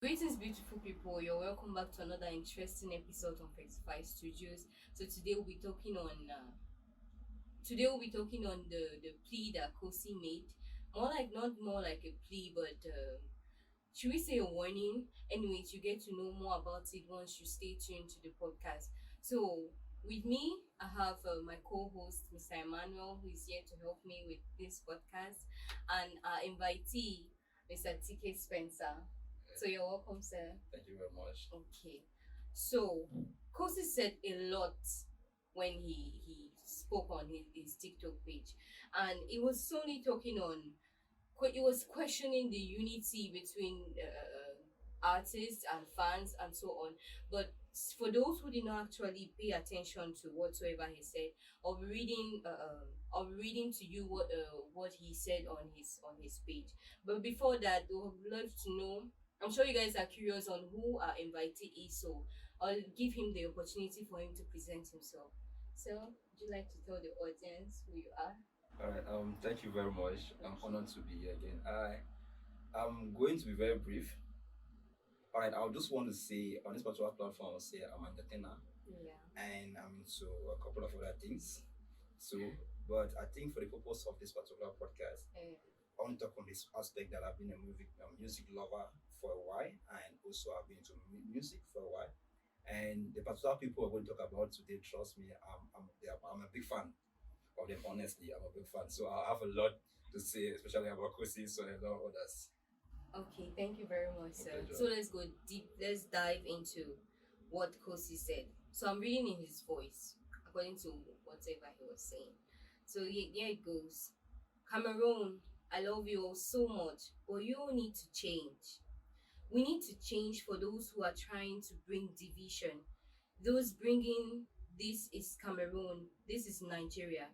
Greetings, beautiful people. You're welcome back to another interesting episode on 35 Studios. So today we'll be talking on the plea that Kosi made. Not more like a plea, but should we say a warning? Anyways, you get to know more about it once you stay tuned to the podcast. So with me, I have my co-host, Mr. Emmanuel, who is here to help me with this podcast, and our invitee, Mr. TK Spencer. So you're welcome, sir. Thank you very much. Okay. So Kosi said a lot when he spoke on his TikTok page, and it was solely talking on it was questioning the unity between artists and fans and so on. But for those who did not actually pay attention to whatsoever he said, I'll be reading to you what he said on his page. But before that, we would love to know. I'm sure you guys are curious on who our invitee is, so I'll give him the opportunity for him to present himself. So, would you like to tell the audience who you are? All right. Thank you very much. I'm honored to be here again. I'm going to be very brief. All right. I just want to say on this particular platform, I'll say I'm an entertainer Yeah. and I'm into a couple of other things. So, but I think for the purpose of this particular podcast, I want to talk on this aspect that I've been a music lover for a while, and also I've been into music for a while. And the particular people we're going to talk about today, trust me, I'm a big fan of them. Honestly, I'm a big fan. So I have a lot to say, especially about Kosi, so a lot of others. Okay, thank you very much, My sir. pleasure. So let's go deep. Let's dive into what Kosi said. So I'm reading in his voice, according to whatever he was saying. So here it goes. Cameroon, I love you all so much, but you all need to change. We need to change for those who are trying to bring division. Those bringing this is Cameroon, this is Nigeria.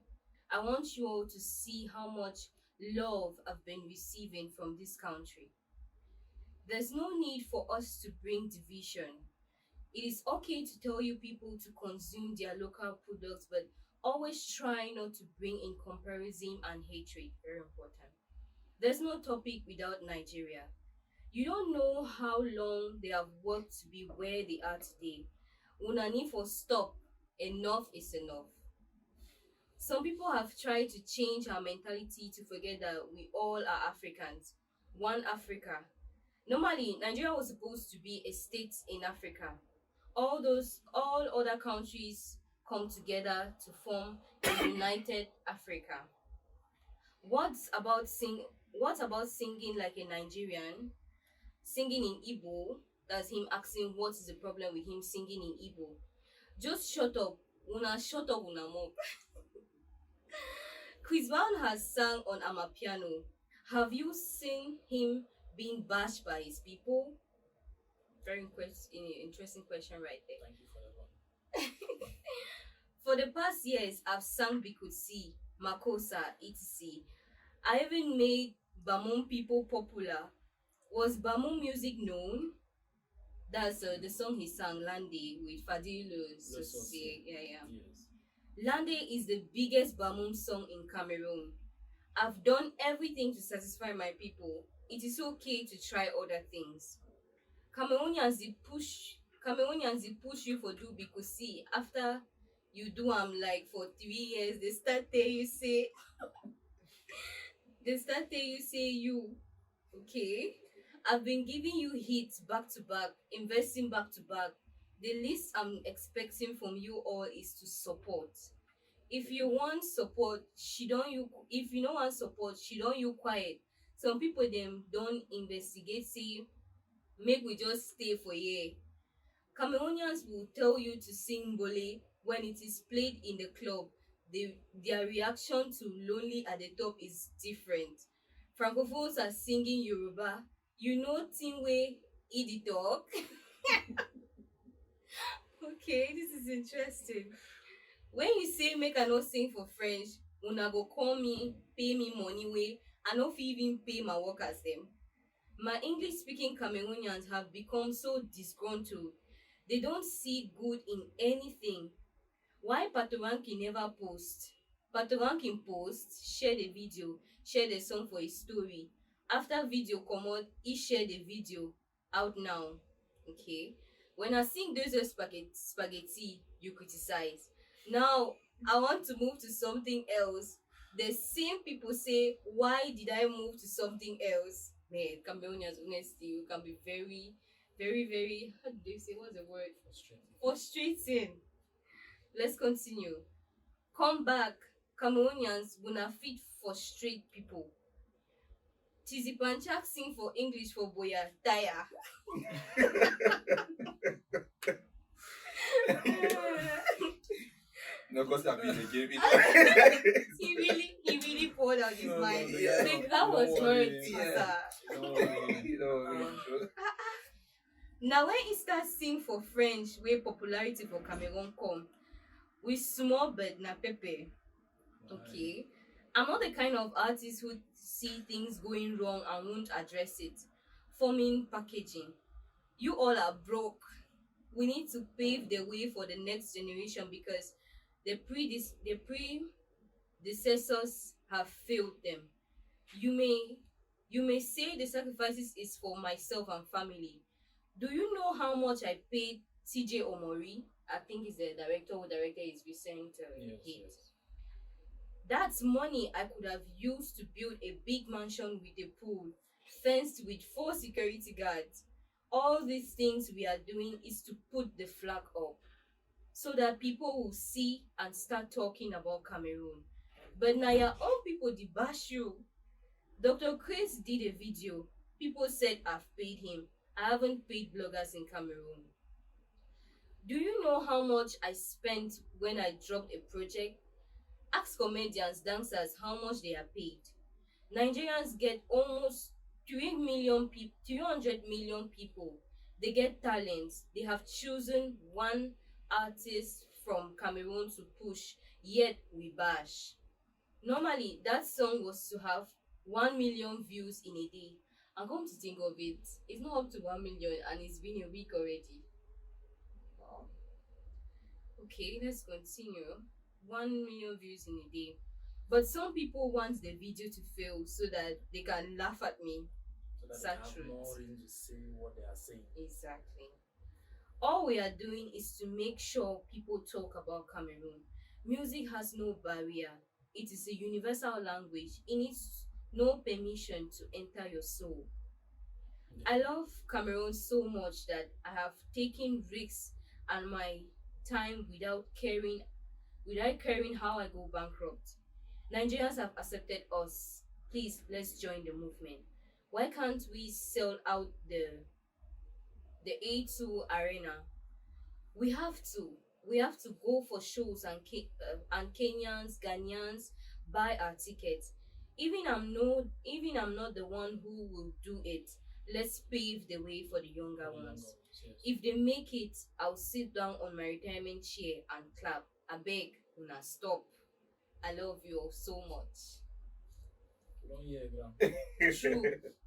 I want you all to see how much love I've been receiving from this country. There's no need for us to bring division. It is okay to tell you people to consume their local products, but always try not to bring in comparison and hatred. Very important. There's no topic without Nigeria. You don't know how long they have worked to be where they are today. Una need for stop. Enough is enough. Some people have tried to change our mentality to forget that we all are Africans. One Africa. Normally, Nigeria was supposed to be a state in Africa. All other countries come together to form a united Africa. What about singing like a Nigerian, singing in Igbo? That's him asking what is the problem with him singing in Igbo. Just shut up. Una shut up una mouth. Chris Brown has sung on Amapiano. Have you seen him being bashed by his people? Interesting question right there. Thank you for that one. For the past years, I've sung Bikusi, Makosa, etc. I even made Bamon people popular. Was Bamon music known? That's the song he sang, Lande, with Fadilu Sosé. Yeah. Yes. Lande is the biggest Bamon song in Cameroon. I've done everything to satisfy my people. It is okay to try other things. Cameroonians they push you for do because see after you do like for 3 years they start tell you say you okay. I've been giving you hits back to back, investing back to back. The least I'm expecting from you all is to support. If you want support, if you don't want support, she don't you quiet. Some people them don't investigate, say make we just stay for here. Cameroonians will tell you to sing Bole when it is played in the club. Their reaction to Lonely at the Top is different. Francophones are singing Yoruba. You know Tinwe Idi talk. Okay, this is interesting. When you say make I not sing for French, una go call me, pay me money way, I no fit even pay my workers them. My English speaking Cameroonians have become so disgruntled. They don't see good in anything. Why Patoranking never post? Patoranking post, share the video, share the song for his story. After video come out, he share the video out now. Okay. When I sing those are spaghetti, you criticize. Now I want to move to something else. The same people say, why did I move to something else? Man, Cameroonians, honestly, you can be very, very, very, how do they say, what's the word? Frustrating. Let's continue. Come back. Cameroonians gonna fit frustrate people. Tizi Panchak sing for English for Boya Tire. No, because I've been a game. He really poured out his mind. yeah, Like, that was hurt, sir. Now when he start sing for French, where popularity for Cameroon come, with small but na pepe. Okay. I'm not the kind of artist who see things going wrong and won't address it. Forming packaging. You all are broke. We need to pave the way for the next generation because the predecessors have failed them. You may say the sacrifices is for myself and family. Do you know how much I paid TJ Omori? I think he's the director who directed his recent hit. Yes. That's money I could have used to build a big mansion with a pool, fenced with 4 security guards. All these things we are doing is to put the flag up so that people will see and start talking about Cameroon. But now your own people they bash you. Dr. Chris did a video. People said I've paid him. I haven't paid bloggers in Cameroon. Do you know how much I spent when I dropped a project? Ask comedians, dancers how much they are paid. Nigerians get almost 300 million people. They get talents. They have chosen one artist from Cameroon to push, yet we bash. Normally, that song was to have 1 million views in a day. And come to think of it, it's not up to 1 million and it's been a week already. Wow. Okay, let's continue. 1 million views in a day. But some people want the video to fail so that they can laugh at me. So that they have more reason to say what they are saying. Exactly. All we are doing is to make sure people talk about Cameroon. Music has no barrier. It is a universal language. It needs no permission to enter your soul. I love Cameroon so much that I have taken risks and my time without caring how I go bankrupt. Nigerians have accepted us. Please, let's join the movement. Why can't we sell out the A2 arena? We have to. We have to go for shows and Kenyans, Ghanaians buy our tickets. Even I'm not the one who will do it. Let's pave the way for the younger ones. Yes. If they make it, I'll sit down on my retirement chair and clap. I beg, una stop. I love you all so much. You don't hear, Gram. True.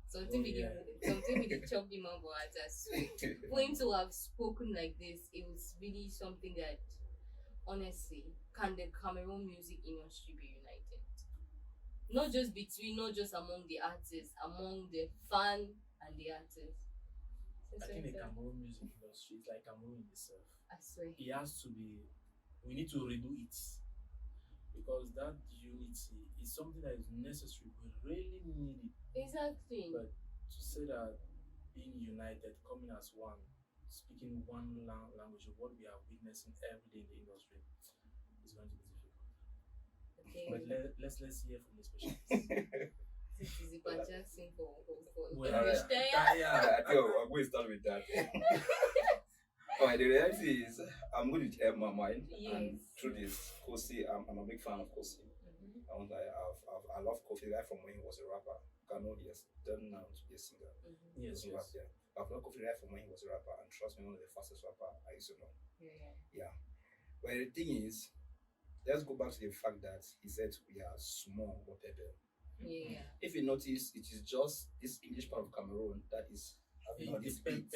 Something Oh, with yeah. the chop the mango at us. For him to have spoken like this, it was really something that, honestly, can the Cameroon music industry be united? Not just among the artists, among the fan and the artists. I think the Cameroon music industry is like Cameroon in itself. I swear. It has to be. We need to redo it because that unity is something that is necessary. We really need it. Exactly. But to say that being united, coming as one, speaking one language of what we are witnessing every day in the industry is going to be difficult. Okay. But let's hear from the specialists. This is the Panchak sing for Well, English I Taya. think I'm going to start with that. Alright, the reality is I'm going to help my mind, and Yes. through this, Kosi, I'm a big fan of Kosi. Mhm. I love Kofi right from when he was a rapper. I know he has done now to be a singer. Mhm. Yes, So, yes. yeah. I've known Kofi right from when he was a rapper, and trust me, one of the fastest rapper I used to know. Yeah. Yeah. But the thing is, let's go back to the fact that he said we are small or pepe. Yeah. If you notice, it is just this English part of Cameroon that is having all these hits.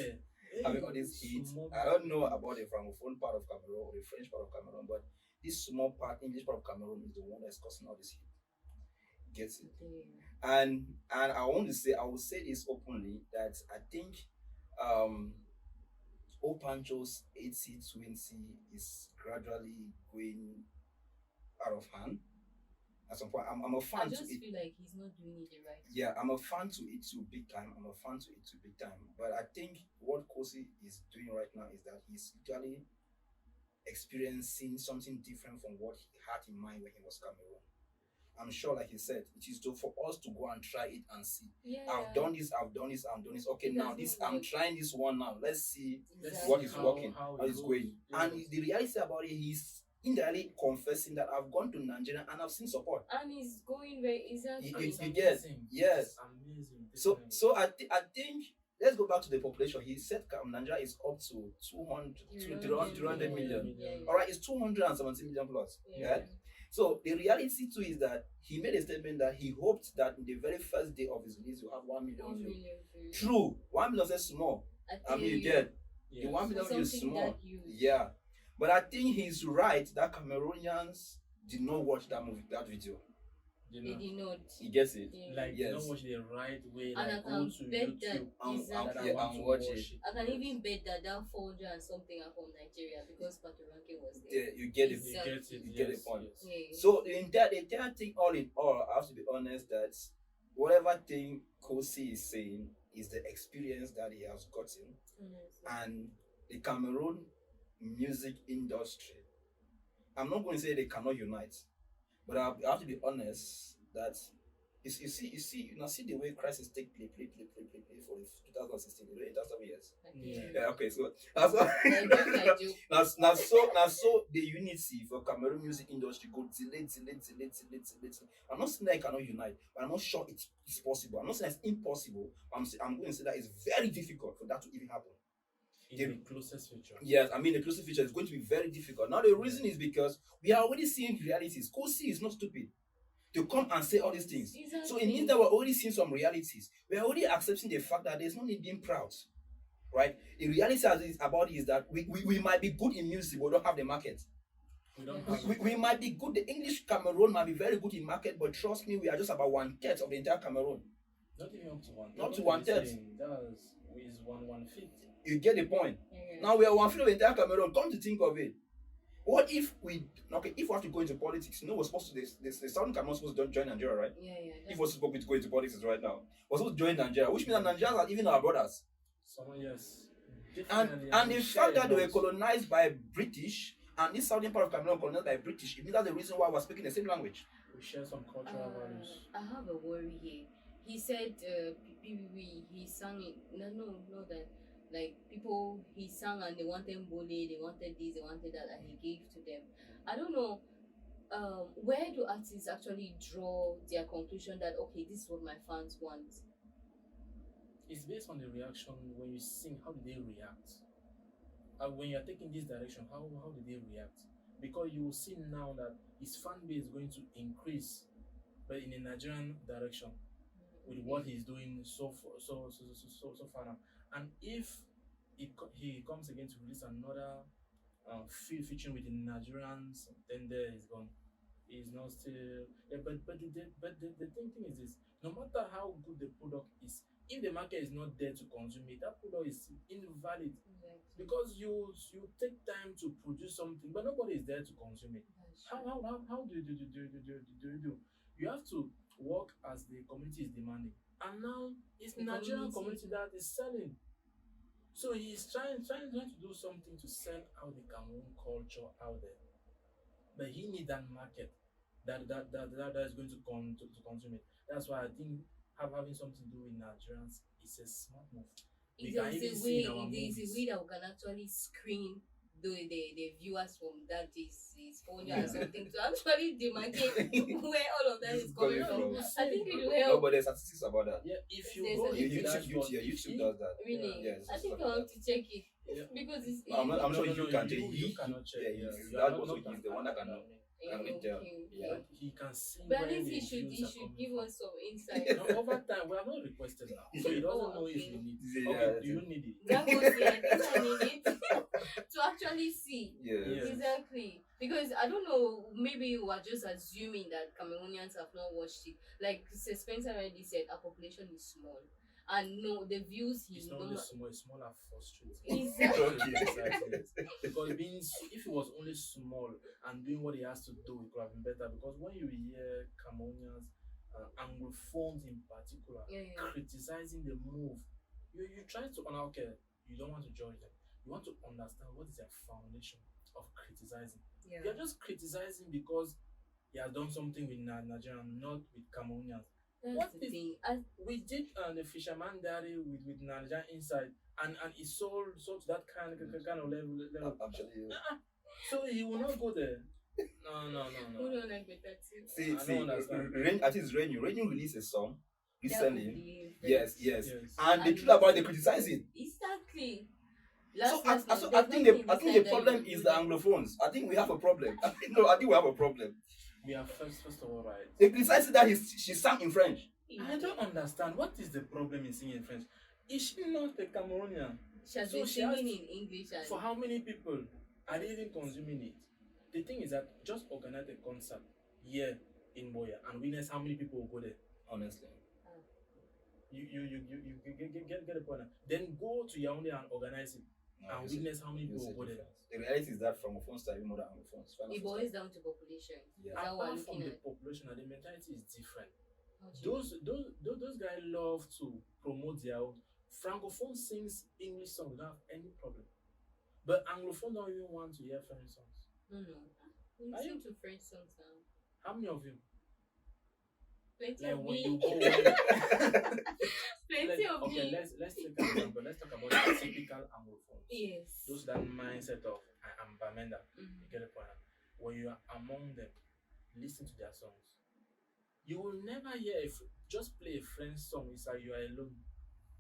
Having all these hits. I don't know about the francophone part of Cameroon or the French part of Cameroon, but this small part, English part of Cameroon, is the one that's causing all this hit. Gets it? Yeah. And I will say this openly that I think um Opancho's 8C20 is gradually going out of hand. At some point, I'm a I fan to just it. feel like he's not doing it the right way. Yeah, I'm a fan to it too, big time. I'm a fan to it too, big time. But I think what Kosi is doing right now is that he's literally experiencing something different from what he had in mind when he was Cameroon. I'm sure, like he said, it is for us to go and try it and see. Yeah. I've done this, I've done this, I've done this. Okay, It now has this not I'm worked. trying this one now. Let's see Exactly. what is working, how it it's goes. going. Yes. And the reality about it, he's indirectly confessing that I've gone to Nigeria and I've seen support. And he's going very exactly. You get, yes. It's amazing. So I think let's go back to the population. He said Nigeria is up to 300 million. Yeah. All right, it's 270 million plus. Yeah. So the reality too is that he made a statement that he hoped that in the very first day of his release, you have 1 million views. True, 1 million is small. I mean, you get the 1 million views is small. Yeah, but I think he's right that Cameroonians did not watch that video. They did not. He gets it. Yeah. Like, yes. you don't watch the right way. And like, I go can to bet YouTube that exactly. and watch it. I can even bet that 400 and something are from Nigeria because Patoranking was there. Yeah, you get it. Exactly. You get the point. Yes. Yeah. So the entire thing, all in all, I have to be honest that whatever thing Kosi is saying is the experience that he has gotten, and the Cameroon music industry. I'm not going to say they cannot unite, but I have to be honest that you see the way crisis take play for 2016, the way it has 7 years. Yeah, okay, so that's what now so the unity for Cameroon music industry go delay. I'm not saying that it cannot unite, but I'm not sure it's possible. I'm not saying it's impossible. I'm going to say that it's very difficult for that to even happen. In the closest future. Yes, I mean the closest future is going to be very difficult. Now the reason is because we are already seeing realities. Kosi is not stupid to come and say all these things. Exactly. So it means that we're already seeing some realities. We're already accepting the fact that there's no need being proud. Right? The reality about it is that we might be good in music, but we don't have the market. We might be good. The English Cameroon might be very good in market, but trust me, we are just about 1/3 of the entire Cameroon. Not even up to 1/3. Not to 1/3. That is 1/5. You get the point. Yeah. Now we are 1/5 of the entire Cameroon. Come to think of it, what if we have to go into politics? We're supposed to the Southern Cameroon supposed to join Nigeria, right? Yeah. If we're supposed to go into politics right now, we're supposed to join Nigeria, which means that Nigerians are even our brothers. Yes. And the fact that they were colonized by British, and this southern part of Cameroon colonized by British, it means that's the reason why we're speaking the same language. We share some cultural values. I have a worry here. He said, he sang it. No, that. Like people, he sang and they wanted bole, they wanted this, they wanted that, and he gave to them. I don't know. Where do artists actually draw their conclusion that okay, this is what my fans want? It's based on the reaction when you sing. How do they react? When you are taking this direction, how do they react? Because you will see now that his fan base is going to increase, but in a Nigerian direction, with what he's doing so far now. And if he comes again to release another featuring with the Nigerians, then there is gone. He's not still. Yeah, but the thing is this: no matter how good the product is, if the market is not there to consume it, that product is invalid. Because you take time to produce something, but nobody is there to consume it. How do you do? You have to work as the community is demanding. And now it's the Nigerian community that is selling. So he's trying to do something to sell out the Cameroon culture out there. But he needs that market that is going to consume it. That's why I think having something to do with Nigerians is a smart move. There's a way that we can actually screen the viewers from that is phone or something to actually demarcate where all of that is coming from. I think it will help. No, but there's statistics about that. Yeah, if you There's go YouTube does that. Really? Yes, I think I'll have to check it. Yeah. Because it's I'm sure you can check. You cannot check. That also he's the one that can tell. Yeah, he can see. But at least he should give us some insight. No, over time, we have not requested that, so he doesn't know if we need it. Okay, do you need it? That was it. I think I need it to actually see. Yeah. Exactly. Because I don't know, maybe we are just assuming that Cameroonians have not watched it. Like Spencer already said, our population is small. and no, the views he It's not only small, it's smaller frustrating. Exactly. Because if it was only small and doing what he has to do, it could have been better. Because when you hear Cameroonians, Anglophones in particular, criticizing the move, you try to okay, you don't want to judge them. You want to understand what is their foundation of criticizing. Yeah. You're just criticizing because he has done something with Nigeria, not with Cameroonians. That's the thing. We did the Fisherman Diary with Nigeria inside, and it sold to that kind of level. Actually, So he will not go there. No. Who don't like better too? see, I don't understand. I think it's 𝐿𝐴𝐴. 𝐿𝐴𝐴 released a song recently. Yes. Yes. And the truth about it, they criticize it. Exactly. I think the problem is the Anglophones. I think we have a problem. I think we have a problem. We are first of all right. They criticize that she sang in French. I don't understand. What is the problem in singing in French? Is she not a Cameroonian? She has been singing in English. And for how many people are they even consuming it? The thing is that just organize a concert here in Boya and witness how many people will go there. Honestly. You get the point. Then go to Yaoundé and organize it. And witness how many people will go there. The reality is that francophones are even more than anglophones. It boils down to population. Yeah. Apart from the population, and the mentality is different. Those guys love to promote their own. Francophone sings English songs without any problem. But Anglophone don't even want to hear French songs. No. We listen to French songs now. How many of you? Plenty Like of when me. you go Plenty of okay, me. let's take an example. Let's talk about the typical Anglophones. Yes. Those that mindset of I'm Bamenda. You get the point. When you are among them, listen to their songs. You will never hear just play a French song. It's like you are alone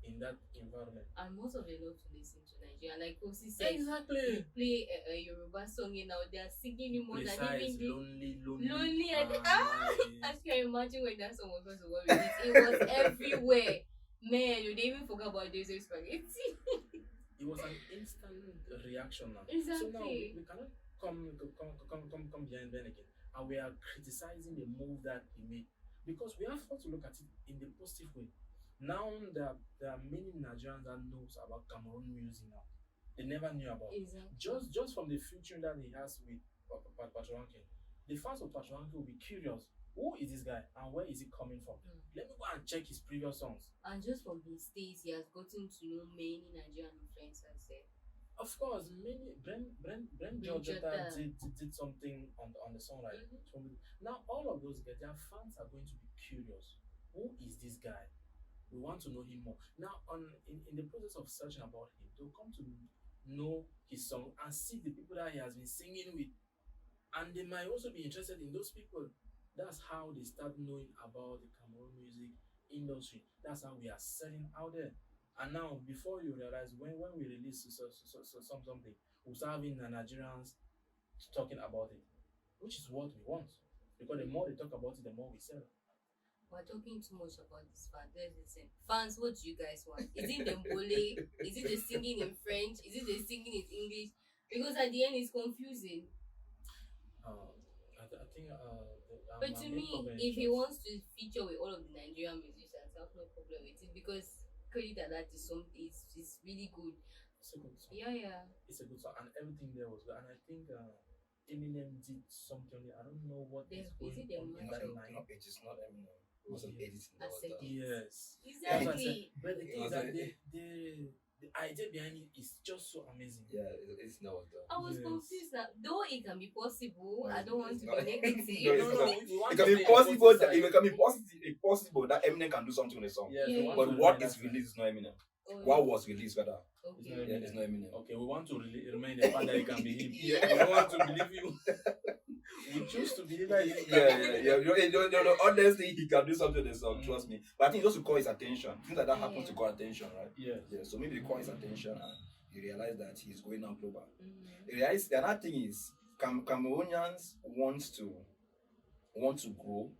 in that environment. And most of them love to listen to Nigeria. Like 𝐶𝐚𝐧 said, Exactly. you play a Yoruba song and now they are singing it more than even lonely. I can imagine when that song was first of all released. It was everywhere. Man, they even forgot about those spaghetti. It was an instant reaction now. Exactly. So now we cannot come behind Ben again. And we are criticizing the move that he made. Because we have to look at it in the positive way. Now there are many Nigerians that knows about Cameroon music now. They never knew about it. Exactly. Just from the featuring that he has with Patoranking. The fans of Patoranking will be curious. Who is this guy and where is he coming from? Let me go and check his previous songs. And just from his days, he has gotten to know many Nigerian influencers there. Of course, many Brent Georgetta did something on the song, right? Now all of those guys, their fans are going to be curious. Who is this guy? We want to know him more. Now, in the process of searching about him, they'll come to know his song and see the people that he has been singing with. And they might also be interested in those people. That's how they start knowing about the Cameroon music industry. That's how we are selling out there. And now, before you realize, when we release something, we'll start having the Nigerians talking about it, which is what we want. Because the more they talk about it, the more we sell. We're talking too much about this fans. Let's listen. Fans, what do you guys want? Is it the mbole? Is it the singing in French? Is it the singing in English? Because at the end, it's confusing. I think. But to me, if he wants to feature with all of the Nigerian musicians, I have no problem with it because Credit Alert is really good. It's a good song. Yeah. It's a good song, and everything there was good. And I think Eminem did something. I don't know what is going on in that line. It is not Eminem. It was an editing. Yes. Exactly. But the thing is that the idea behind it is just so amazing. Yeah, it's not done. I was confused now. Though it can be possible, I don't want to be negative. It can be possible that it can be possible that Eminem can do something on a song. But what is released is not Eminem. What was released rather? Okay. It's not Eminem. Okay, we want to remind the fact that it can be him. We don't want to believe you. We choose to believe that Yeah. Honestly, he can do something on the song, trust me. But I think just to call his attention. Things like that happens to call attention, right? Yeah. So maybe they call his attention and you realize that he's going out global. The other thing is Cameroonians want to grow,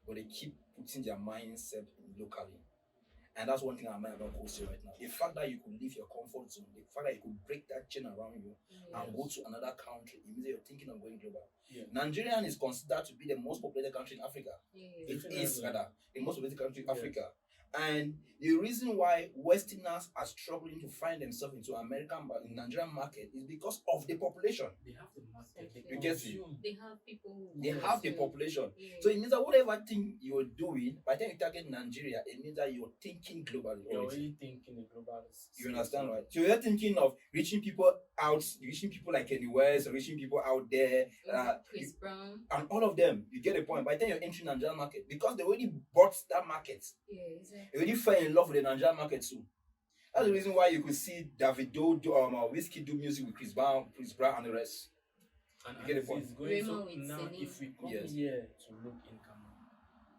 but they keep putting their mindset locally. And that's one thing I admire about 𝐂𝐚𝐧 right now. The fact that you could leave your comfort zone, the fact that you could break that chain around you and go to another country, it means that you're thinking of going global. Nigeria is considered to be the most populated country in Africa. It is rather the most populated country in Africa. And the reason why Westerners are struggling to find themselves into in Nigerian market is because of the population. They have the market. They You get it? consume. They have people who They have the consume. population. Yeah. So it means that whatever thing you're doing, by the time you target Nigeria, it means that you're thinking globally. You're already thinking the global. You understand, right? So you're thinking of reaching people out, reaching people like 𝐂𝐚𝐬𝐬, reaching people out there, Chris Brown. and all of them. You get the point. By the time you're entering the Nigerian market, because they already bought that market, Yeah, exactly. they already fell in love with the Nigerian market too. That's the reason why you could see Davido Wizkid do music with Chris Brown, and the rest. And You get the point. it's going so Raymond with now, Celine. if we come Yes. here to look in Cameroon,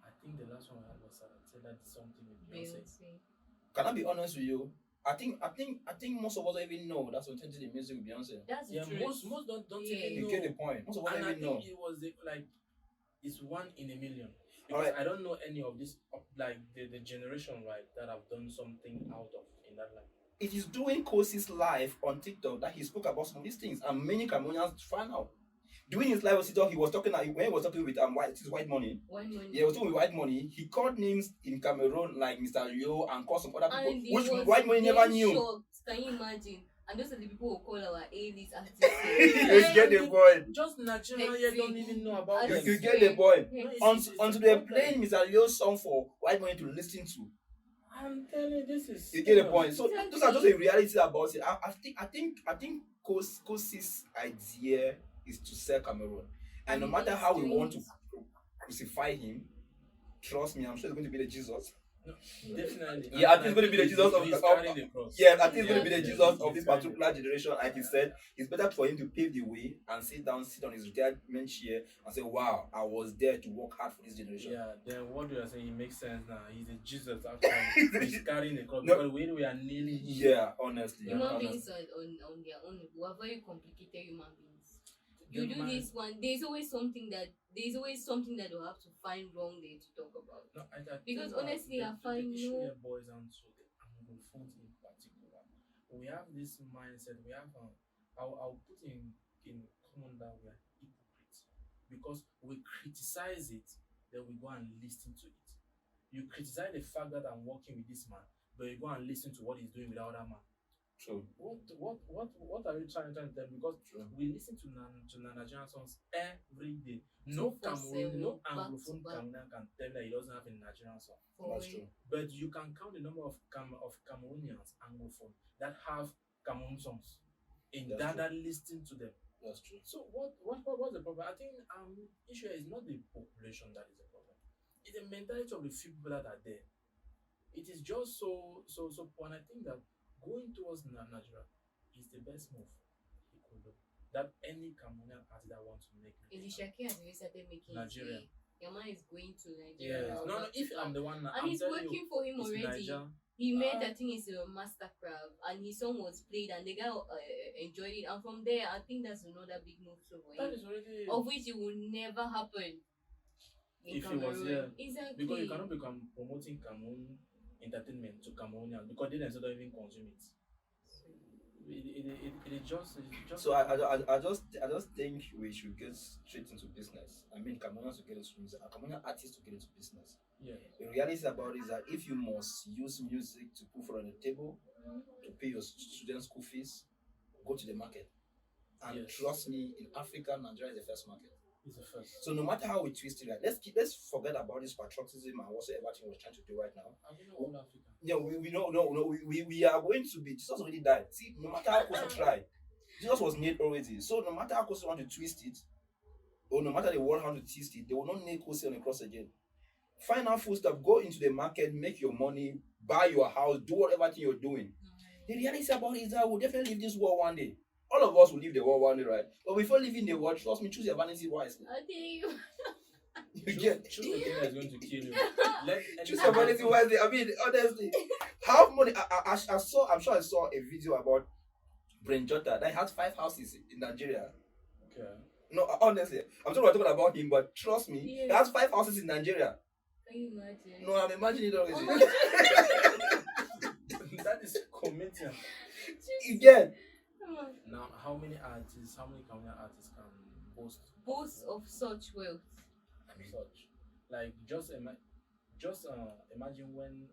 I think the last one we had was said that is something with Beyonce. Beyonce. Can I be honest with you? I think most of us don't even know that's authentic the music with Beyonce. That's the Yeah, truth. most don't Yeah. even You know. get the point. Most of us And don't I even know. think it was like it's one in a million. Because Alright. I don't know any of this like the generation right that have done something out of in that line. It is doing 𝐂𝐚𝐧 live on TikTok that he spoke about some of these things, and many Cameroonians found out. Doing his live on TikTok, he was talking when he was talking with white money. White money. Yeah, he was talking with white money. He called names in Cameroon like Mr. Leo and called some other people, And he which was white money never very knew. shocked. Can you imagine? And those are the people who call our A-list artists. You get the point. Just Nigeria here don't even know about You, them. you get the point. Yes. Until they're playing Mr. Leo's song for white money to listen to. I'm telling you, this is. You get the point. So Exactly. those are just a reality about it. I think 𝐂𝐚𝐧's idea is to sell Cameroon, and no matter how we want to crucify him, trust me, I'm sure it's going to be the Jesus. No, definitely. Yeah, I think it's going to be the Jesus of he's the carrying the cross. Yeah, I think it's going to be the Yeah, Jesus yeah, of this he's carrying particular generation. Like he said, it's better for him to pave the way and sit on his retirement chair and say, "Wow, I was there to work hard for this generation." Yeah, then what you are saying, it makes sense now. He's a Jesus actually. He's carrying the cross No. because we are kneeling. Yeah, honestly. Human honestly. beings on their own. We are very complicated human beings. You The do man- this one, there's always something that they'll have to find wrong there to talk about. No, I Because think, honestly, I the find issue no- here boils down to the Anglophones in particular. We have this mindset. We have I'll put in common that we are hypocrites because we criticize it, then we go and listen to it. You criticize the fact that I'm working with this man, but you go and listen to what he's doing with the other man. True. What are you trying to tell? Because True. we listen to Nigerian songs every day. No 247, Cameroon, no back to Anglophone back. Cameroonian can tell me that he doesn't have a Nigerian song. That's true. But you can count the number of Cameroonians Anglophone that have Cameroon songs in That's that listen to them. That's true. So what's the problem? I think issue is not the population that is the problem. It's the mentality of the few people that are there. It is just so poor. And I think that going towards Nigeria is the best move he could do. That any Cameroonian artist that wants to make music. Elisha K has already started making Nigeria. Your man is going to Nigeria. Yes. No, if I'm the one, and I'm it's telling working you, for him it's already. Niger. He made that thing is a mastercraft, and his song was played, and the guy enjoyed it. And from there, I think that's another big move for That him, is already of which it will never happen in if he was Cameroon. here. Exactly. Because you cannot become promoting Cameroon entertainment to Cameroonians because they themselves don't even consume it. It just So I just think we should get straight into business. I mean, Cameroonians to get into music, Cameroonian artists to get into business. yeah. The reality about it is that if you must use music to put food on the table, to pay your students' school fees, go to the market. And Yes. trust me, in Africa, Nigeria is the first market. It's the first. So no matter how we twist it, right, let's forget about this patriotism and whatsoever thing we're trying to do right now. I don't know all Africa. Yeah, we know, no, we are going to be. Jesus already died. See, no matter how close you try, Jesus was nailed already. So no matter how close you want to twist it, or no matter the world how to twist it, they will not nail Kosi on the cross again. Find out full stuff, go into the market, make your money, buy your house, do whatever thing you're doing. The reality about it is that we'll definitely leave this world one day. All of us will leave the world one day, right? But before leaving the world, trust me, choose your vanity wisely. I think You get Choose the thing that's going to kill you. Let choose your vanity wisely. I mean, honestly, have money. I saw. I'm sure I saw a video about Brain Jota that has 5 houses in Nigeria. Okay. No, honestly, I'm sure we're talking about him, but trust me, he Yeah. has 5 houses in Nigeria. can you imagine? No, I'm imagining it already. Oh my That is committing. Again, Come on. Now, how many Cameroonian artists can boast Boast of such wealth. such? Like, just Just imagine when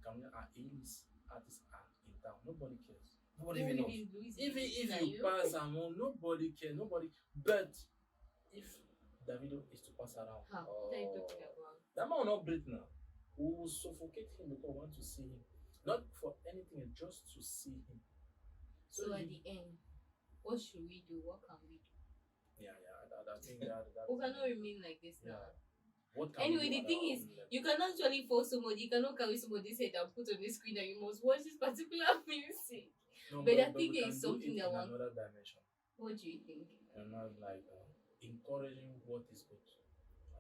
Cameroon A-list artists are in town, nobody cares. Nobody even knows. Even if you pass among, nobody cares. Nobody. But if Davido is to pass around, What are you talking about? that man will not breathe now. We will suffocate him because we want to see him, not for anything, just to see him. So at the end, what should we do? What can we do? Yeah, I think that We cannot remain like this yeah. now. What can Anyway, we do the at thing our is, own level? you cannot actually force somebody. You cannot carry somebody's head and put on the screen that you must watch this particular music. No, but I think we there can is do something it that in one. another dimension. What do you think? And not like encouraging what is good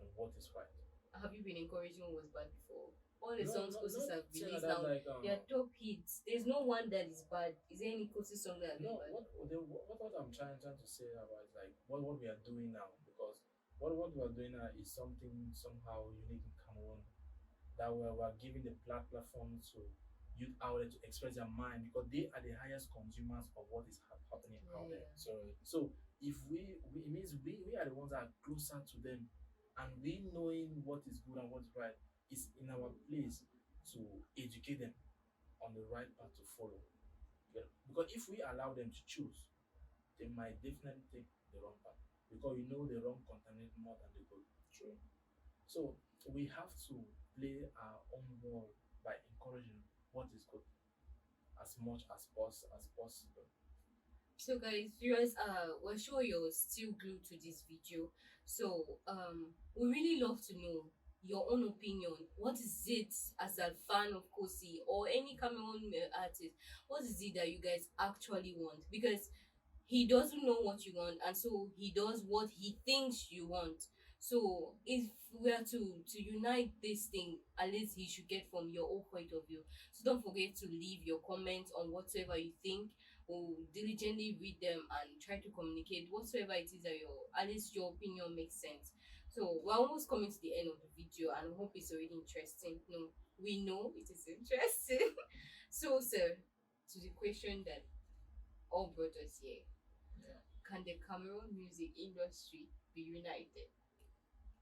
and what is right. Have you been encouraging what was bad before? All the No, songs no, Kosis not have saying released that now, like, they are top hits. There's no one that is bad. Is there any Kosis song that is no, bad? what I'm trying to say about is like what we are doing now, because what we are doing now is something somehow unique in Cameroon, that we are giving the platform to youth outlet to express their mind, because they are the highest consumers of what is happening out there. So if it means we are the ones that are closer to them, and we knowing what is good and what's right, is in our place to educate them on the right path to follow. Yeah. Because if we allow them to choose, they might definitely take the wrong path, because the wrong contaminate more than the good. True. So we have to play our own role by encouraging what is good as much as possible. So guys, viewers, we're sure you're still glued to this video. So we really love to know your own opinion. What is it, as a fan of Kosi or any Cameroon artist, what is it that you guys actually want? Because he doesn't know what you want, and so he does what he thinks you want. So if we are to unite this thing, at least he should get from your own point of view. So don't forget to leave your comments on whatever you think. We'll diligently read them and try to communicate whatsoever it is that at least your opinion makes sense. So we're almost coming to the end of the video, and I hope it's already interesting. No, we know it is interesting. So sir, to the question that all brought us here, can the Cameroon music industry be united?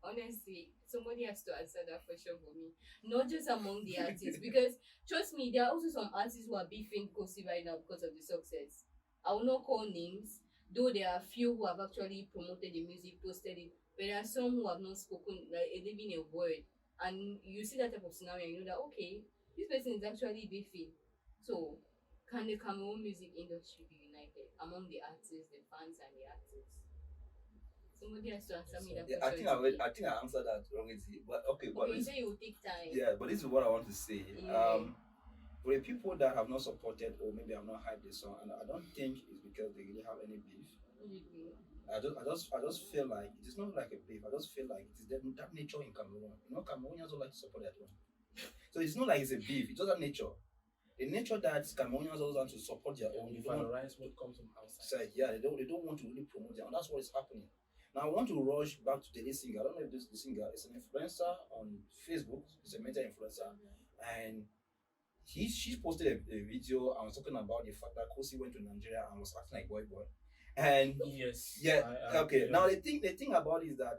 Honestly, somebody has to answer that question for me. Not just among the artists, because trust me, there are also some artists who are beefing Kosi right now because of the success. I will not call names, though there are few who have actually promoted the music, posted it, but there are some who have not spoken, like living a word. And you see that type of scenario, and you know that okay, this person is actually beefing. So, can the Cameroon music industry be united among the artists, the fans, and the artists? Somebody has to answer me that Yeah, question. I think I answered that wrongly. But okay, but you say it will take time. yeah, but this is what I want to say. Yeah. For the people that have not supported or maybe have not hyped the song, and I don't think it's because they really have any beef. I just feel like it is not like a beef. I just feel like it is that nature in Cameroon. Cameroonians don't like to support their own. So it's not like it's a beef. It's just that nature. The nature that Cameroonians also want to support their own. You valorize what comes from outside. Yeah, they don't want to really promote their own. That's what is happening. Now I want to rush back to the lead singer. I don't know if the singer is an influencer on Facebook. He's a major influencer, and she posted a video and was talking about the fact that Kosi went to Nigeria and was acting like boy. And yes, yeah, okay. Yes. Now the thing about it is that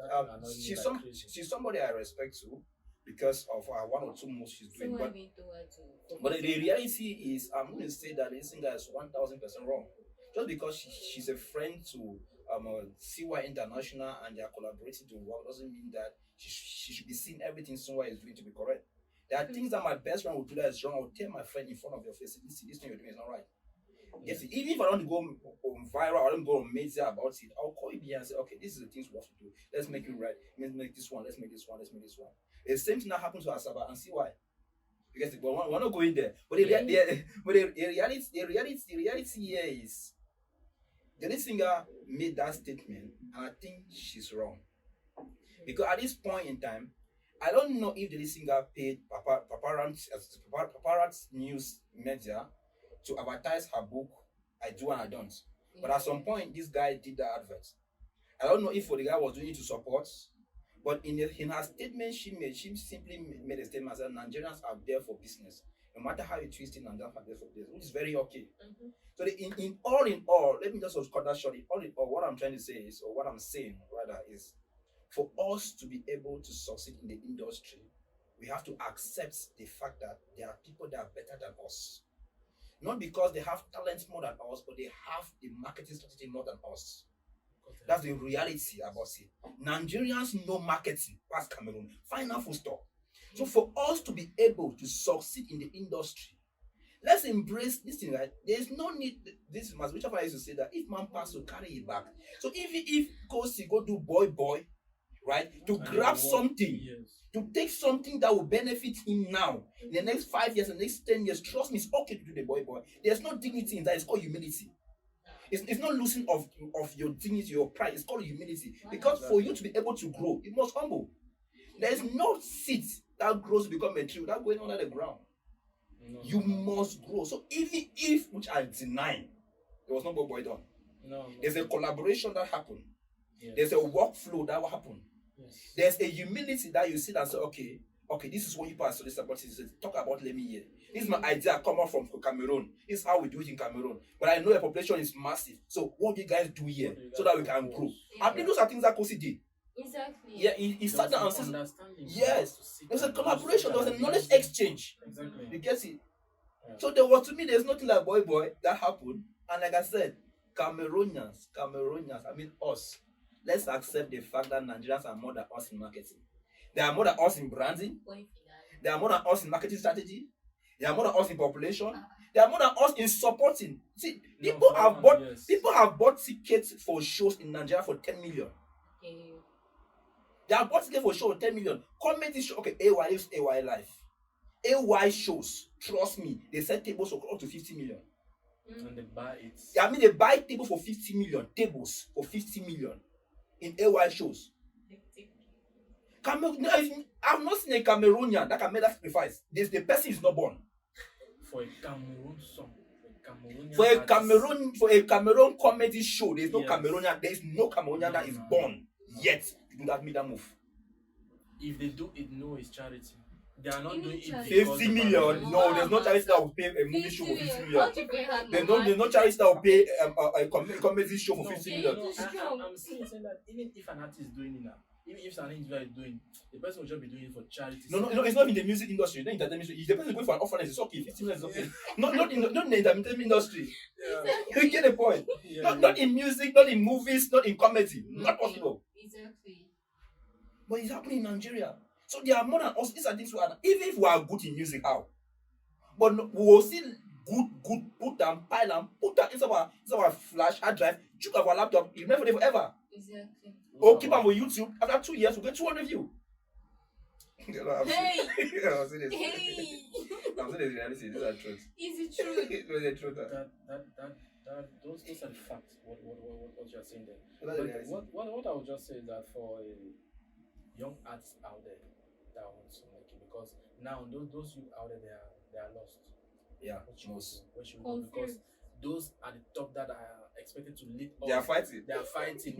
she's somebody I respect too, because of her one or two moves she's doing. But the reality is, I'm going to say that this singer is 1000% wrong. Just because she's a friend to CY International and they are collaborating to work doesn't mean that she should be seeing everything CY is doing to be correct. There are things that my best friend would do that is wrong. I would tell my friend in front of your face, this thing you're doing is not right. Yes, even if I don't go viral, I don't go on media about it, I'll call you and say, okay, this is the things we have to do. Let's make it right. Let's make this one. Let's make this one. Let's make this one. The same thing that happened to Asaba and CY. Because we're not going there. But the reality here is, the lead singer made that statement, and I think she's wrong. Because at this point in time, I don't know if the lead singer paid paparazzi news media to advertise her book, I Do and I Don't. But at some point, this guy did the advert. I don't know if the guy was doing it to support, but in her statement she simply made a statement that Nigerians are there for business. No matter how you twist it, Nigerians are there for business, which is very okay. Mm-hmm. So in all, let me just cut that short. In all, what I'm trying to say is, or what I'm saying rather, is for us to be able to succeed in the industry, we have to accept the fact that there are people that are better than us. Not because they have talent more than us, but they have the marketing strategy more than us. That's the reality about it. Nigerians know marketing past Cameroon. Final full stop. So for us to be able to succeed in the industry, let's embrace this thing, right? There's no need. This is my which I used to say that if man pass to carry it back. So if Kosi go do boy, right, to grab something, to take something that will benefit him now in the next 5 years, the next 10 years, trust me, it's okay to do the boy. There's no dignity in that. It's called humility. It's not losing of your dignity, your pride. It's called humility. Because for you to be able to grow, you must humble. There is no seed that grows to become a tree without going under the ground. You must grow. So even if, which I deny, there was no boy done. There's a collaboration that happened. Yes. There's a workflow that will happen. Yes. There's a humility that you see and say, okay, this is what you pass to this about. Talk about let me hear. This is my idea coming from Cameroon. This is how we do it in Cameroon. But I know the population is massive. So what do you guys do here so that we can grow? Yeah. I think those are things that Kosi did. Exactly. Yeah, he sat down and said, yes, there's a collaboration, there was a knowledge exchange. Exactly. You get it? Yeah. So there was, to me, there's nothing like boy that happened. And like I said, Cameroonians, I mean us, let's accept the fact that Nigerians are more than us in marketing. They are more than us in branding. They are more than us in marketing strategy. They are more than us in population. They are more than us in supporting. See, people have bought tickets for shows in Nigeria for 10 million. Okay. They have bought tickets for shows for 10 million. Comedy show, okay, AY lives AY life. AY shows, trust me, they sell tables for up to 50 million. And they buy it. I mean, they buy tables for 50 million. Tables for 50 million in AY shows. I've not seen a Cameroonian that can make that sacrifice. The person is not born. For a Cameroon song, for a Cameroon comedy show, there's no Cameroonian. There is no Cameroonian that is born yet to do that move. If they do it, no, it's charity. They are not doing it. 50 million. No, there's no charity that will pay a movie show for 50 million. There's no charity that will pay a comedy show for 50 million. I'm saying that even if an artist is doing it now, even if an individual is doing, the person will just be doing it for charity. No, it's not in the music industry, not in the entertainment industry. If the person is going for an orphanage, it's okay. 50 million is okay. not in the entertainment industry. Yeah. You get the point. Yeah, not in music, not in movies, not in comedy. Not possible. Exactly. But it's happening in Nigeria. So there are more than us. These are things we are. Even if we are good in music, how? But no, we will still good put them, pile them, put that inside our flash hard drive, check our laptop. You never forever. Exactly. Or keep on with YouTube. After 2 years, we'll get 200 views. Hey! I'm saying the reality. These are truth. Is it true? It's the truth. Those are the facts. What you're saying there. What I would just say is that for a young artists out there that want to make it, because now those youth out there they are lost. Yeah, most. Because those at the top that are expected to lead us, they are fighting.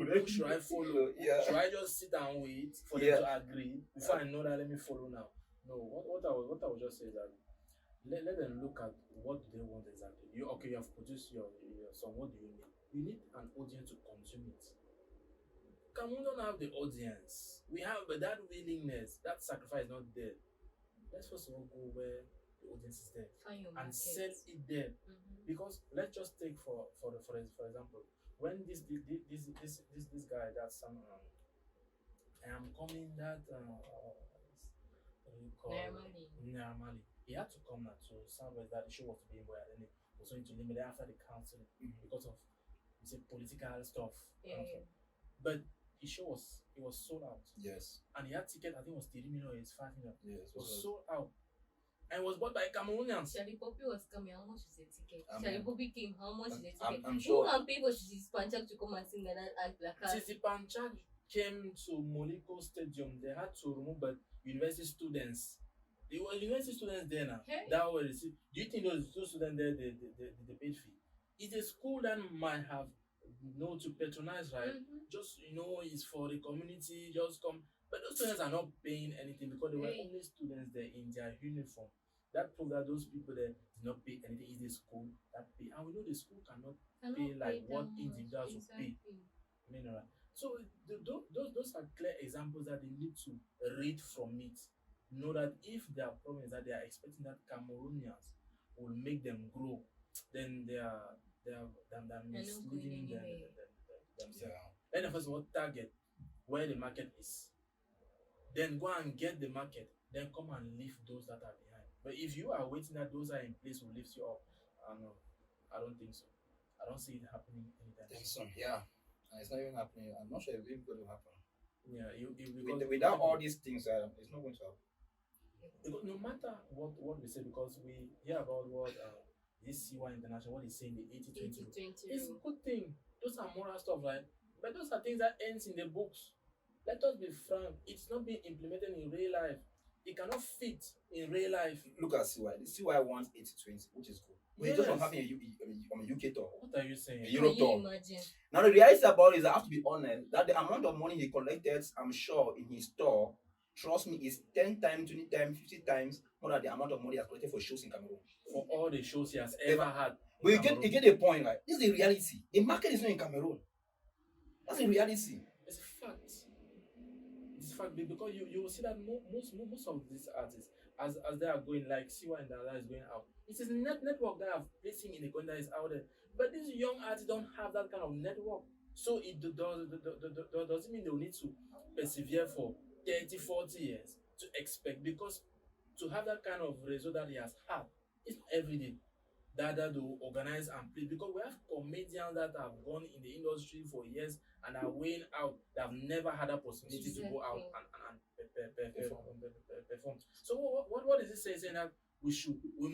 Who should I follow? Yeah. Should I just sit and wait for them to agree before I know that let me follow now? No, what I would just say is that let them look at what do they want exactly. You have produced your song, what do you need? You need an audience to consume it. We don't have the audience. We have, but that willingness, that sacrifice is not there. Let's first of all go where the audience is there and sell it there. Mm-hmm. Because let's just take for example, when this guy that some I am coming that Nyamali, he had to come now to Southwest that the show was to be in where then it was going to limit after the council because of political stuff. Yeah. But his show was sold out. Yes. And he had ticket, I think it was 3 million or it's 5 million. Yes. It was sold out. And it was bought by Cameroonians. Charlie Poppy was coming, how much is the ticket? Charlie Poppy came, how much is the ticket? I'm sure. Who can pay for Sisi Panchak to come and sing that at Black? Sisi Panchak came to Moliko Stadium. They had to remove but university students. There were university students there now. Hey. That were received. Do you think those students there they paid fee? It's a school that might have to patronize, right? Mm-hmm. Just it's for the community, just come. But those students are not paying anything because they were only students there in their uniform. That proves that those people there did not pay anything. It's the school that pay. And we know the school cannot pay like what individuals will pay. So those are clear examples that they need to read from it. know that if their problem is that they are expecting that Cameroonians will make them grow, then they're misleading themselves. Let them first of all target where the market is. Then go and get the market. Then come and lift those that are behind. But if you are waiting that those are in place will lift you up, no, I don't think so. I don't see it happening anytime soon. Yeah, and it's not even happening. I'm not sure if it's going to happen. Yeah, without all these things, it's not going to happen. Because no matter what we say, because we hear about what this CY International, what is saying, the 80-20 it's a good thing. Those are moral stuff, right? But those are things that ends in the books. Let us be frank. It's not being implemented in real life. It cannot fit in real life. Look at CY. The CY wants 80-20, which is good. But he doesn't have a UK tour. What are you saying? A Europe tour. Imagine? Now the reality about it is, I have to be honest, that the amount of money he collected, I'm sure, in his store, trust me, is 10 times, 20 times, 50 times more than the amount of money he has collected for shows in Cameroon. For all the shows he has ever had. But you get a point, right? This is the reality. The market is not in Cameroon. That's the reality. It's a fact. It's a fact because you will see that most of these artists, as they are going, like CY and Dada is going out, it is network that have placed him in the corner that is out there. But these young artists don't have that kind of network. So it doesn't mean they will need to persevere for 30, 40 years to expect, because to have that kind of result that he has had, it's not every day that will organize and play, because we have comedians that have gone in the industry for years and are weighing out, that have never had a possibility to go out and perform. So what is it saying that we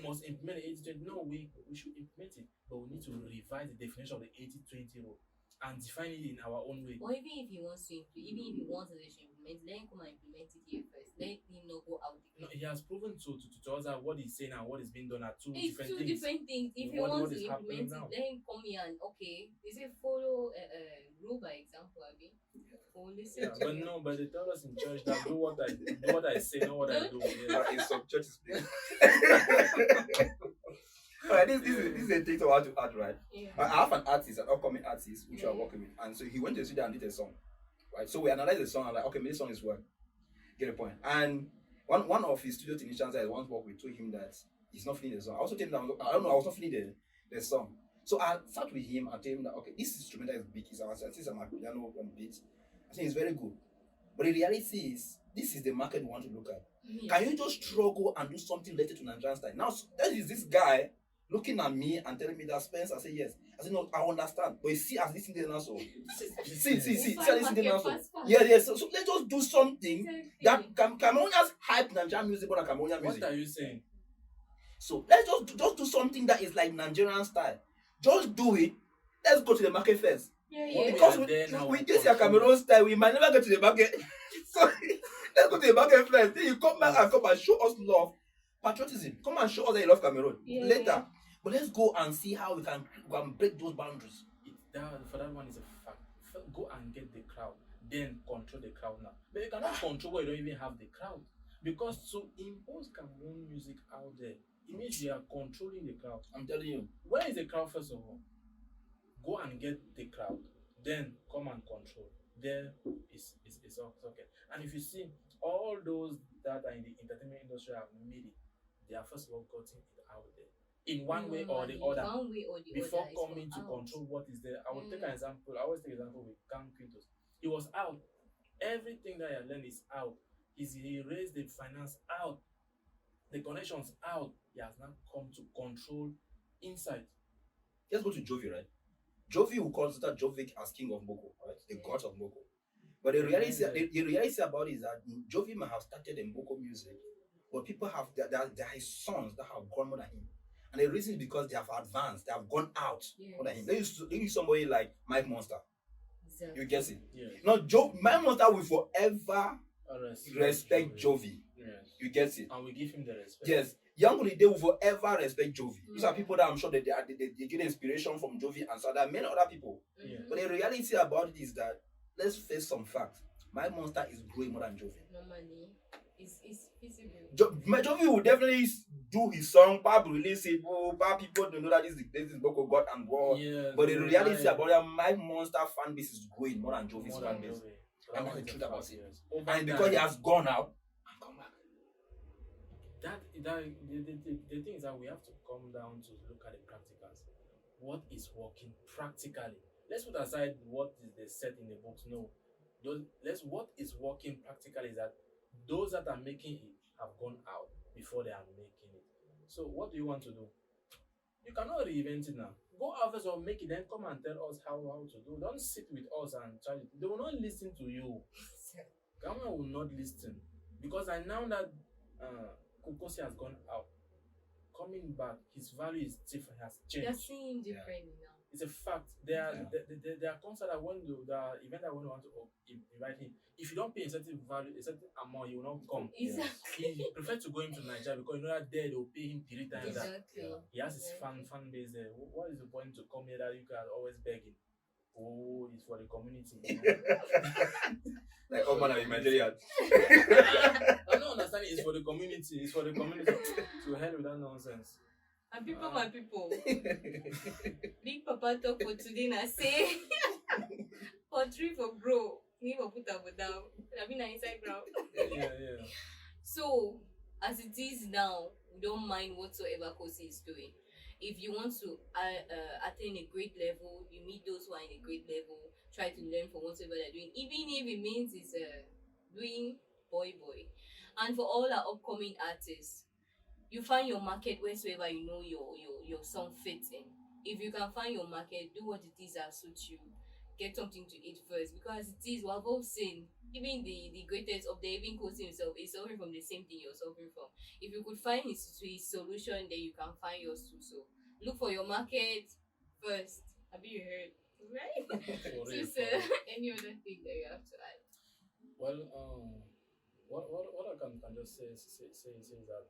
must implement the 80-20? No, we should implement it, but we need to revise the definition of the 80-20 rule and define it in our own way. Or even if he wants to implement it, let him come and implement it here first. Let him not go out. No, he has proven to us that what he's saying and what is being done are two it's different two things. different things. If he wants to implement it, let him come here and is it follow rule by example, Abi? Or listen. Yeah, but they tell us in church that do what I say, not what I do. Yeah. In some churches. Alright, this is a thing to how to add, right? Yeah. I have an upcoming artist, which we are working with, and so he went to the studio and did a song, right? So we analyzed the song and like, okay, maybe this song is well. Get a point. And one of his studio technicians that I once worked with told him that he's not feeling the song. I also told him that I was not feeling the song. So I sat with him and told him that, okay, this instrumental is big. It's my piano on beat. I think it's very good. But the reality is, this is the market we want to look at. Yeah. Can you just struggle and do something related to Nigerian style? Now, there is this guy looking at me and telling me that Spence. I say yes. I said no, I understand. But you see, as listening there now, so see, listening there now, so yeah. So let's just do something that Cameroonians hype Nigerian music more than Cameroonian music. What are you saying? So let's just do something that is like Nigerian style. Just do it. Let's go to the market first. Yeah. Because with this your Cameroon style, we might never get to the market. So let's go to the market first. Then you come back and come and show us love. Patriotism. Come and show us that you love Cameroon later. But let's go and see how we can break those boundaries. For that one is a fact. Go and get the crowd, then control the crowd now. But you cannot control where you don't even have the crowd. Because to impose Cameroon music out there, it means you are controlling the crowd. I'm telling you. Where is the crowd first of all? Go and get the crowd, then come and control. There is okay. And if you see all those that are in the entertainment industry have made it, they are first of all gotten it out there in one way or the other before coming to control what is there. I will take an example. I always take an example with 𝐂𝐚𝐧. He was out. Everything that I learned is out. He raised the finance out, the connections out. He has now come to control inside. Let's go to Jovi, right? Jovi will consider Jovic as king of Mboko, right? The god of Mboko. But the reality about it is that Jovi may have started in Mboko music, but people have there are his sons that have gone more than him. And the reason is because they have advanced, they have gone out more than him. They use somebody like Mike Monster. Exactly. You get it? Yes. Now, Mike Monster will forever respect Jovi. Yes. You get it? And we give him the respect. Yes. Young Lee, they will forever respect Jovi. These are people that I'm sure that they get inspiration from Jovi, and so there are many other people. But the reality about it is that, let's face some facts. My Monster is growing more than Jovi. Normally, it's feasible. Jovi will definitely do his song, probably release it. People don't know that this is Boko God and War. Yeah, but the reality about it, my Monster fan base is growing more than Jovi's fan base. And that's the truth about it. And because he has gone out and come back. The thing is that we have to come down to look at the practicals. What is working practically? Let's put aside what is the set in the books. No, what is working practically is that those that are making it have gone out before they are making it. So what do you want to do? You cannot reinvent it now. Go out first or make it, then come and tell us how to do. Don't sit with us and try it. They will not listen to you. Government will not listen because I know that 𝐂𝐚𝐧 has gone out. Coming back, his value is different, has changed. They're seeing differently now. It's a fact. There are concerts that when the event that when you want to invite him, if you don't pay a certain value, a certain amount, he will not come. Exactly. He prefers to go into Nigeria because you know that there they will pay him 3 times that. Exactly. He has his fan base there. What is the point to come here that you can always begging? Oh, it's for the community. Like, oh man, I'm in Nigeria. I'm not understanding. It's for the community. It's for the community. To hell with that nonsense. And people, my people. Big Papa talk for today. I say, for 3 for bro. Need for put up down. I've been inside ground. Yeah. So, as it is now, we don't mind whatsoever 𝐂𝐚𝐧 is doing. If you want to attain a great level, you meet those who are in a great level, try to learn from whatever they're doing, even if it means it's doing boy. And for all our upcoming artists, you find your market wheresoever you know your song fits in. If you can find your market, do what it is that suits you. Get something to eat first, because it is what we've seen. Even the greatest of the even 𝐂𝐚𝐧 himself is suffering from the same thing you're suffering from. If you could find his solution, then you can find yours too. So look for your market first. Have you heard? Right? So, any other thing that you have to add? Well, what I can just say is that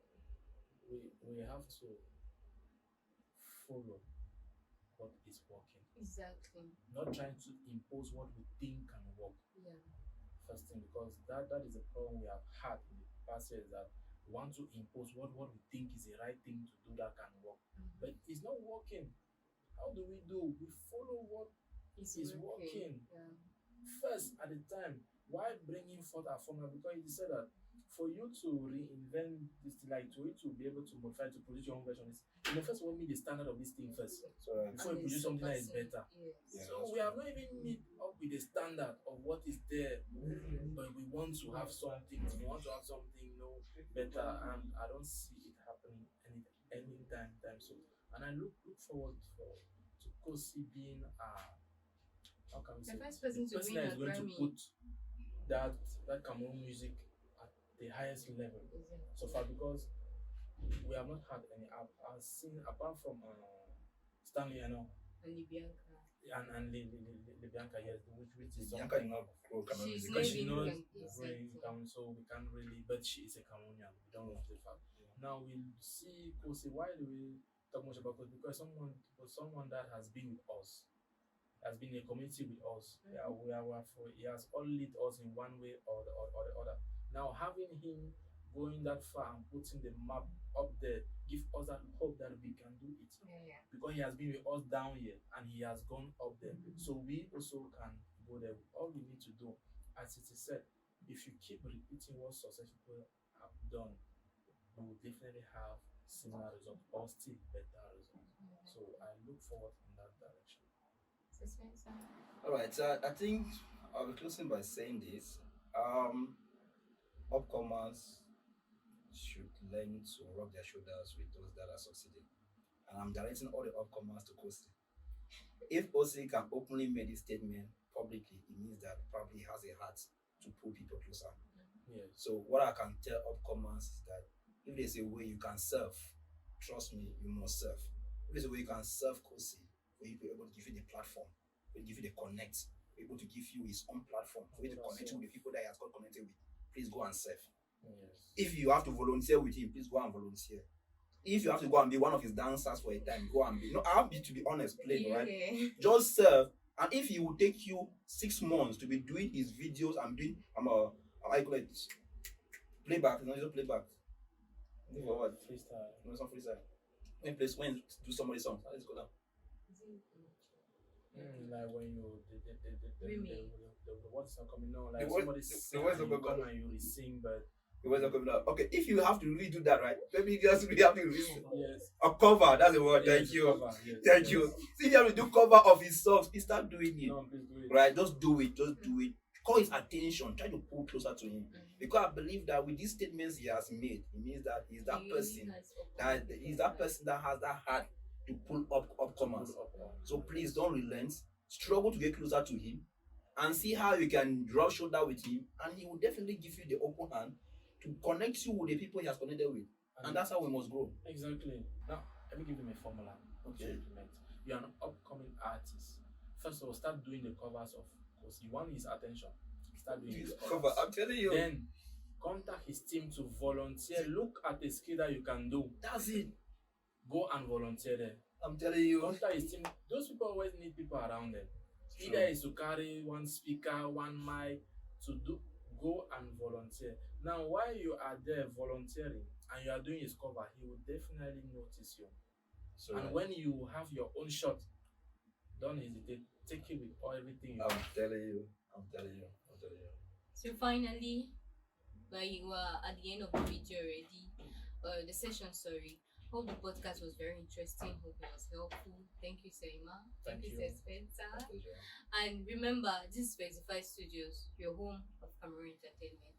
we have to follow what is working. Exactly. Not trying to impose what we think can work. Yeah. First thing, because that is the problem we have had in the past years, that we want to impose what we think is the right thing to do that can work. But it's not working. How do? We follow what is working. Yeah. First at the time. Why bringing forth a formula? Because he said that for you to reinvent this, like to be able to modify, to produce your own version, you know, first of all, meet the standard of this thing first. Before you produce something that is better. Yes. Yeah, so we have not even meet up with the standard of what is there, but we want to have something. We want to have something, you know, better, and I don't see it happening anytime soon. And I look forward to 𝐂𝐚𝐧 being how can we say, the first person the person that is going Grammy. to put that 𝐶𝐺 music at the highest level so far, because we have not had any. I've seen, apart from Stanley, you know, And Bianca. and Bianca, yes, which is Bianca something. is not 𝐶𝐺 She's because She's not Exactly. down, so we can't really. But she is a Cameroonian. We don't want the fact. Now we'll see 𝐂𝐚𝐧. Why do we talk much about 𝐂𝐚𝐧? Because someone that has been with us, has been a community with us. Yeah, he has all lead us in one way or the other. Now having him going that far and putting the map up there give us that hope that we can do it. Yeah. Because he has been with us down here and he has gone up there. So we also can go there. All we need to do, as it is said, if you keep repeating what successful people have done, you will definitely have similar results or still better results. So I look forward in that direction. All right, so I think I'll be closing by saying this. Upcomers should learn to rub their shoulders with those that are succeeding. And I'm directing all the upcomers to 𝐂𝐚𝐧. If 𝐂𝐚𝐧 can openly make this statement publicly, it means that probably he has a heart to pull people closer. Yeah. So what I can tell upcomers is that if there's a way you can serve, trust me, you must serve. If there's a way you can serve 𝐂𝐚𝐧, where he will be able to give you the platform, will give you the connect, able to give you his own platform, for you to connect with the people that he has got connected with. Please go and serve. Yes. If you have to volunteer with him, please go and volunteer. If you have to go and be one of his dancers for a time, go and be. No, I have to be honest, plain, right? Just serve. And if he will take you 6 months to be doing his videos and doing I call it playback, no, just playback. For what? Freestyle. No, it's not freestyle. When place when do somebody's song, let's go down. Like when you the words are coming on, like The somebody words don't come come. and you sing, but Your voice not coming out. Okay, if you have to really do that, right? Maybe you just really have to release Yes. a cover. That's the word. Yes, Thank you. cover, yes, Thank yes. you. See, if you have to do cover of his songs, please start doing it. No, please do it. Right? Just do it. Just do it. Call his attention. Try to pull closer to him. Because I believe that with these statements he has made, it means that he's that person. That he's that person that has that heart to pull up upcomers. So please don't relent. Struggle to get closer to him and see how you can rub shoulder with him, and he will definitely give you the open hand to connect you with the people he has connected with. And that's how we must grow. Exactly. Now, let me give him a formula to Okay. implement. You're an upcoming artist. First of all, start doing the covers of course. You want his attention. Start doing his Cover. covers. I'm telling you. Then contact his team to volunteer. Look at a skill that you can do. That's it. Go and volunteer there. I'm telling you. Contact his team. Those people always need people around them. True. Either is to carry one speaker, one mic, to do. Go and volunteer. Now, while you are there volunteering and you are doing his cover, he will definitely notice you. So And when you have your own shot, don't hesitate. Take it with everything you I'm have. telling you. I'm telling you. I'm telling you. So finally, like you are at the end of the video already, the session, sorry. Hope the podcast was very interesting. Hope it was helpful. Thank you, Seima. Thank you, you. Spencer. Pleasure. And remember, this is 25 Studios, your home of Cameroon entertainment.